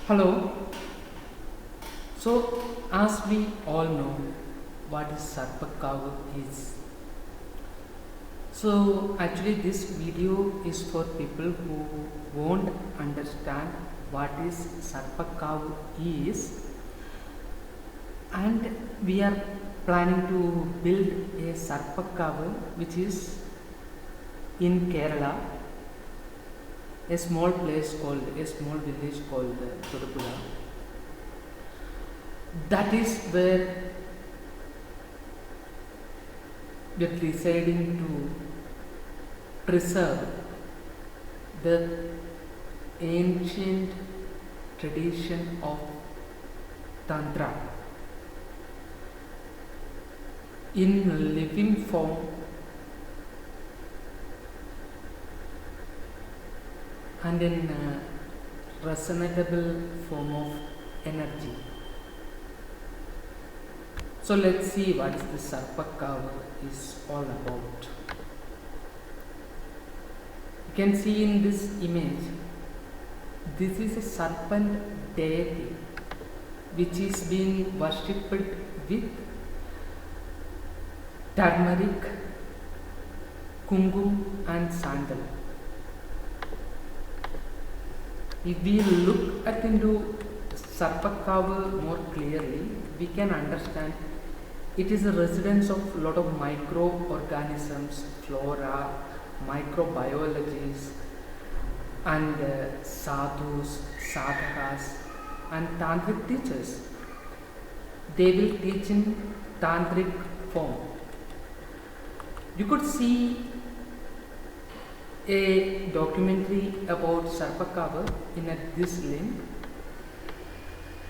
Hello. So, as we all know, what is Sarpakavu is. So, actually, this video is for people who won't understand what is Sarpakavu is, and we are planning to build a Sarpakavu which is in Kerala, a small village called Thirupula. That is where we are deciding to preserve the ancient tradition of Tantra in living form and in a resonatable form of energy. So let's see what is this Sarpakavu is all about. You can see in this image, this is a serpent deity which is being worshipped with turmeric, kungum and sandal. If we look at into Sarpakavu more clearly, we can understand it is a residence of a lot of microorganisms, flora, microbiologies, and sadhus, sadhakas, and tantric teachers. They will teach in tantric form. You could see a documentary about Sarpakavu in this link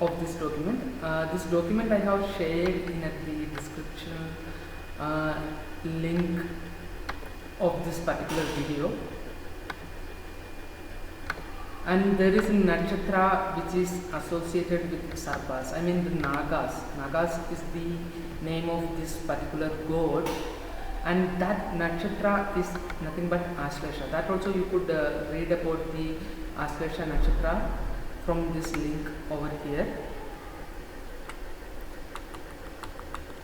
of this document. This document I have shared in the description link of this particular video. And there is a nakshatra which is associated with Sarpas. I mean the Nagas. Nagas is the name of this particular god, and that nakshatra is nothing but Ashlesha. That also you could read about the Ashlesha nakshatra from this link over here.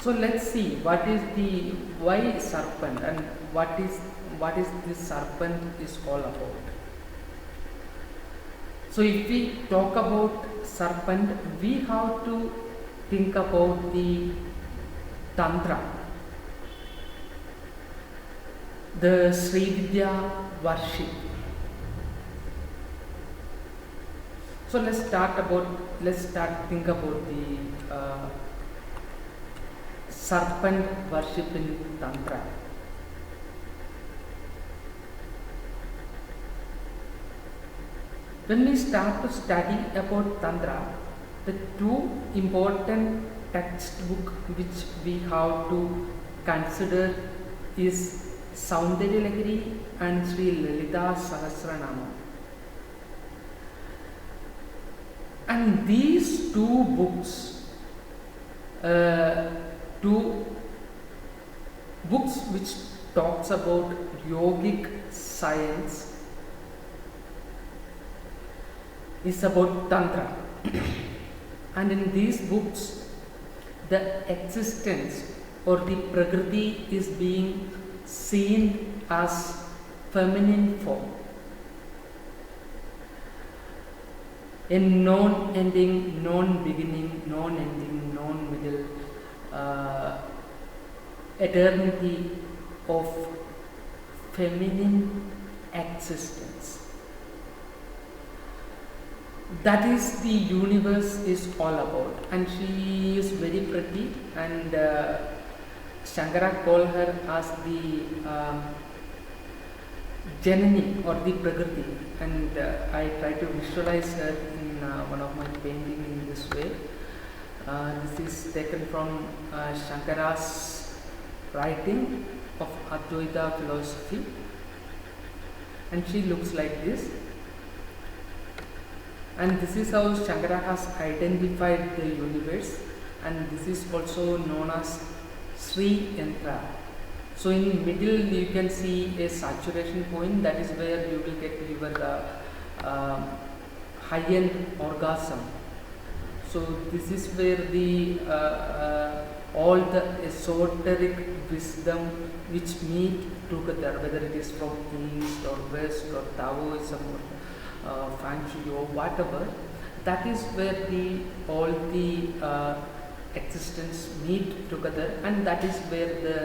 So let's see why serpent and what is this serpent is all about. So if we talk about serpent, we have to think about the Tantra, the Sri Vidya worship. So let's start think about the serpent worship in Tantra. When we start to study about Tantra, the two important textbook which we have to consider is Saundarya Lahari and Sri Lalita Sahasranama. And these two books which talks about yogic science is about Tantra. And in these books, the existence or the Prakriti is being seen as feminine form, a non-ending, non-beginning, non-ending, non-middle, eternity of feminine existence. That is the universe is all about, and she is very pretty, and Shankara called her as the Janani or the Prakriti, and I try to visualize her in one of my paintings in this way. This is taken from Shankara's writing of Advaita philosophy, and she looks like this. And this is how Shankara has identified the universe, and this is also known as Sri Yantra. So in middle you can see a saturation point, that is where you will get your high-end orgasm. So this is where the all the esoteric wisdom which meet together, whether it is from East or West or Taoism or Feng Shui or whatever, that is where the all the existence meet together, and that is where the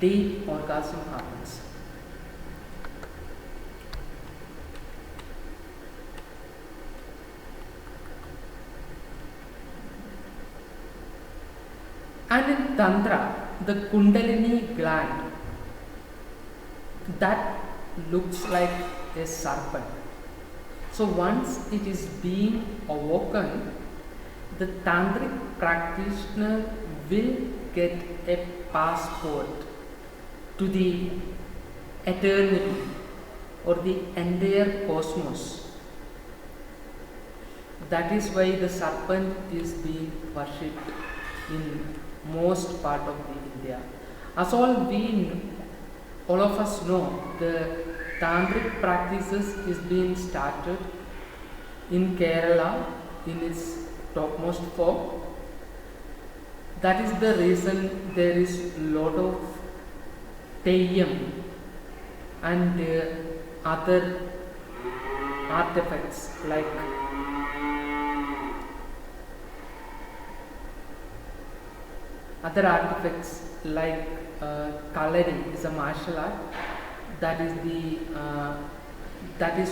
deep orgasm happens. And in Tantra, the Kundalini gland, that looks like a serpent. So once it is being awoken, the Tantric practitioner will get a passport to the eternity or the entire cosmos. That is why the serpent is being worshipped in most part of the India. As all of us know, the Tantric practices is being started in Kerala in its topmost form. That is the reason there is a lot of Teyyam and other artifacts like Kalari is a martial art that is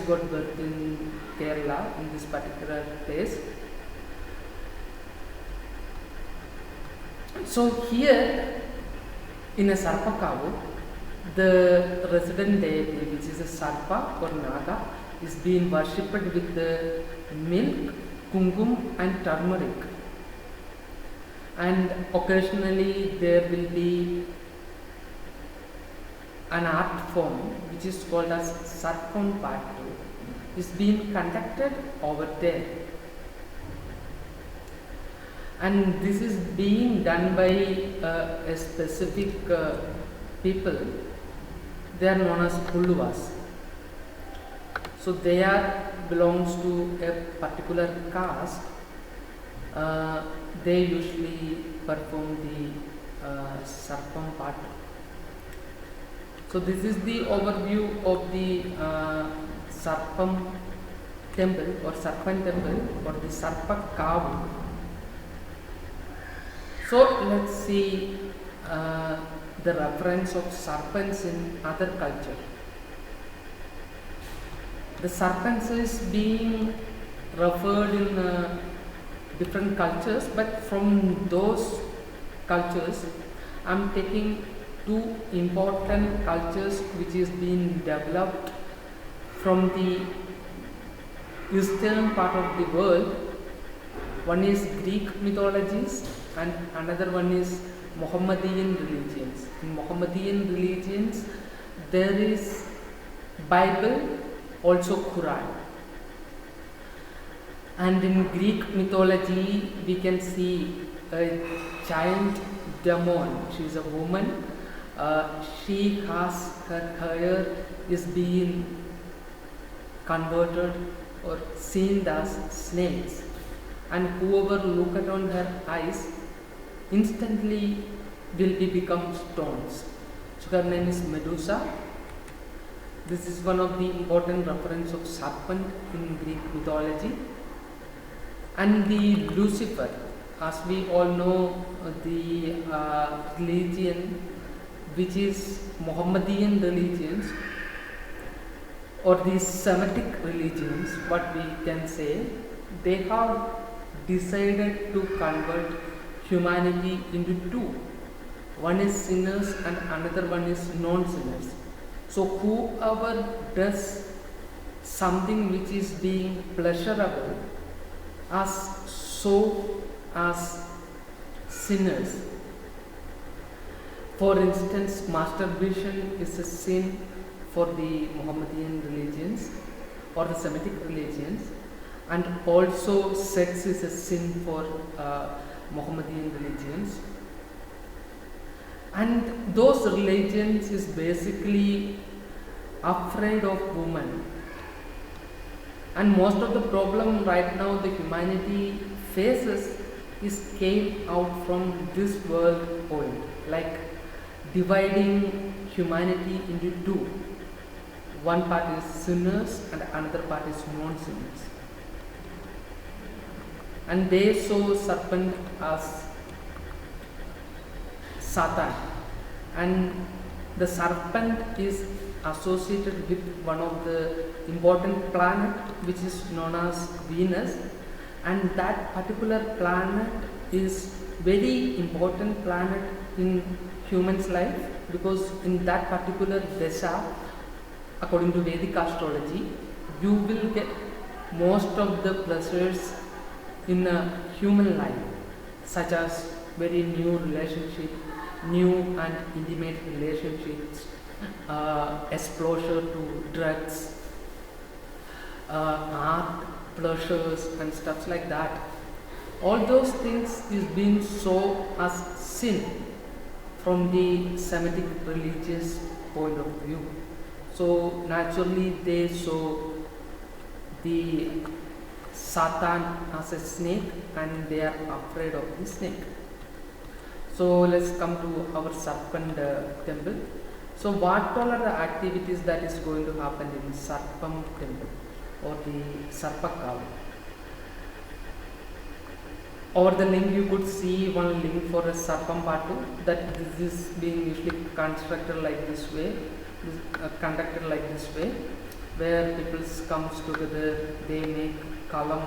got birth in Kerala in this particular place. So here in a Sarpakavu, the resident deity, which is a Sarpa or Naga, is being worshipped with the milk, kungum and turmeric. And occasionally there will be an art form which is called as Sarpon Patu, is being conducted over there. And this is being done by a specific people. They are known as Pulluvas. So they belongs to a particular caste. They usually perform the Sarpam Patu. So this is the overview of the Sarpam temple or Sarpan temple or the Sarpa Kavu. So let's see the reference of serpents in other culture. The serpents is being referred in different cultures, but from those cultures I am taking two important cultures which is being developed from the eastern part of the world. One is Greek mythologies and another one is Mohammedan religions. In Mohammedan religions there is Bible, also Quran. And in Greek mythology we can see a giant demon. She is a woman. She has her hair is being converted or seen as snakes, and whoever look at on her eyes instantly will become stones. So her name is Medusa. This is one of the important reference of serpent in Greek mythology. And the Lucifer, as we all know, the religion which is Mohammedan religions or the Semitic religions, what we can say, they have decided to convert humanity into two. One is sinners and another one is non-sinners. So whoever does something which is being pleasurable as so as sinners. For instance, masturbation is a sin for the Mohammedan religions or the Semitic religions, and also sex is a sin for Mohammedan religions. And those religions is basically afraid of women. And most of the problem right now the humanity faces is came out from this world point, like dividing humanity into two. One part is sinners and another part is non-sinners. And they saw serpent as Satan, and the serpent is associated with one of the important planet which is known as Venus, and that particular planet is very important planet in human's life, because in that particular dasha, according to Vedic astrology, you will get most of the pleasures in a human life, such as very new relationship, new and intimate relationships, exposure to drugs, art, pleasures and stuff like that. All those things is being saw as sin from the Semitic religious point of view. So naturally they saw the Satan as a snake and they are afraid of the snake. So let's come to our serpent temple. So what all are the activities that is going to happen in Sarpam temple or the Sarpakavu? Over the link you could see one link for a Sarpam Patu, that this is being usually constructed like this way, conducted like this way, where people comes together, they make column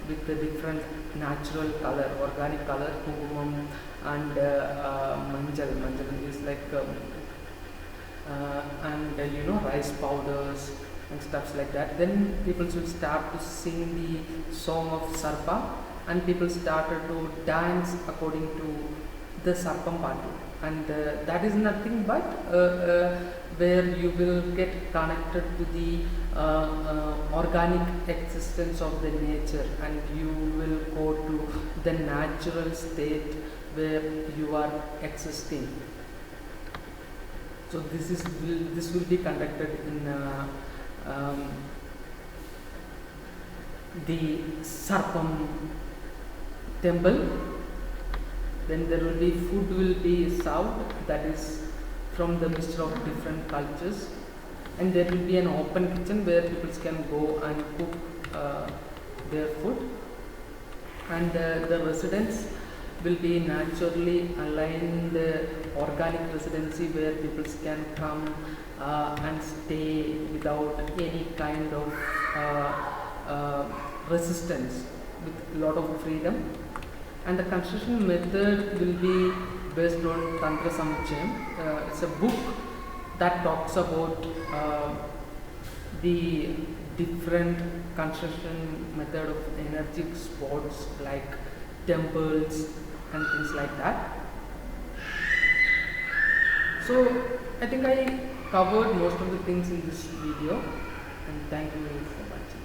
with the different natural color, organic color, kumkumam and manjal. Manjal is like and you know, rice powders and stuffs like that. Then people will start to sing the song of Sarpa, and people started to dance according to the Sarpam Patu, and that is nothing but where you will get connected to the organic existence of the nature, and you will go to the natural state where you are existing. So this will be conducted in the Sarpam temple. Then there will be food will be served, that is from the mixture of different cultures, and there will be an open kitchen where people can go and cook their food, and the residents will be naturally aligned organic residency where people can come and stay without any kind of resistance, with a lot of freedom. And the construction method will be based on Tantra Samuchayam. It's a book that talks about the different construction method of energetic spots like temples and things like that. So I think I covered most of the things in this video, and thank you for watching.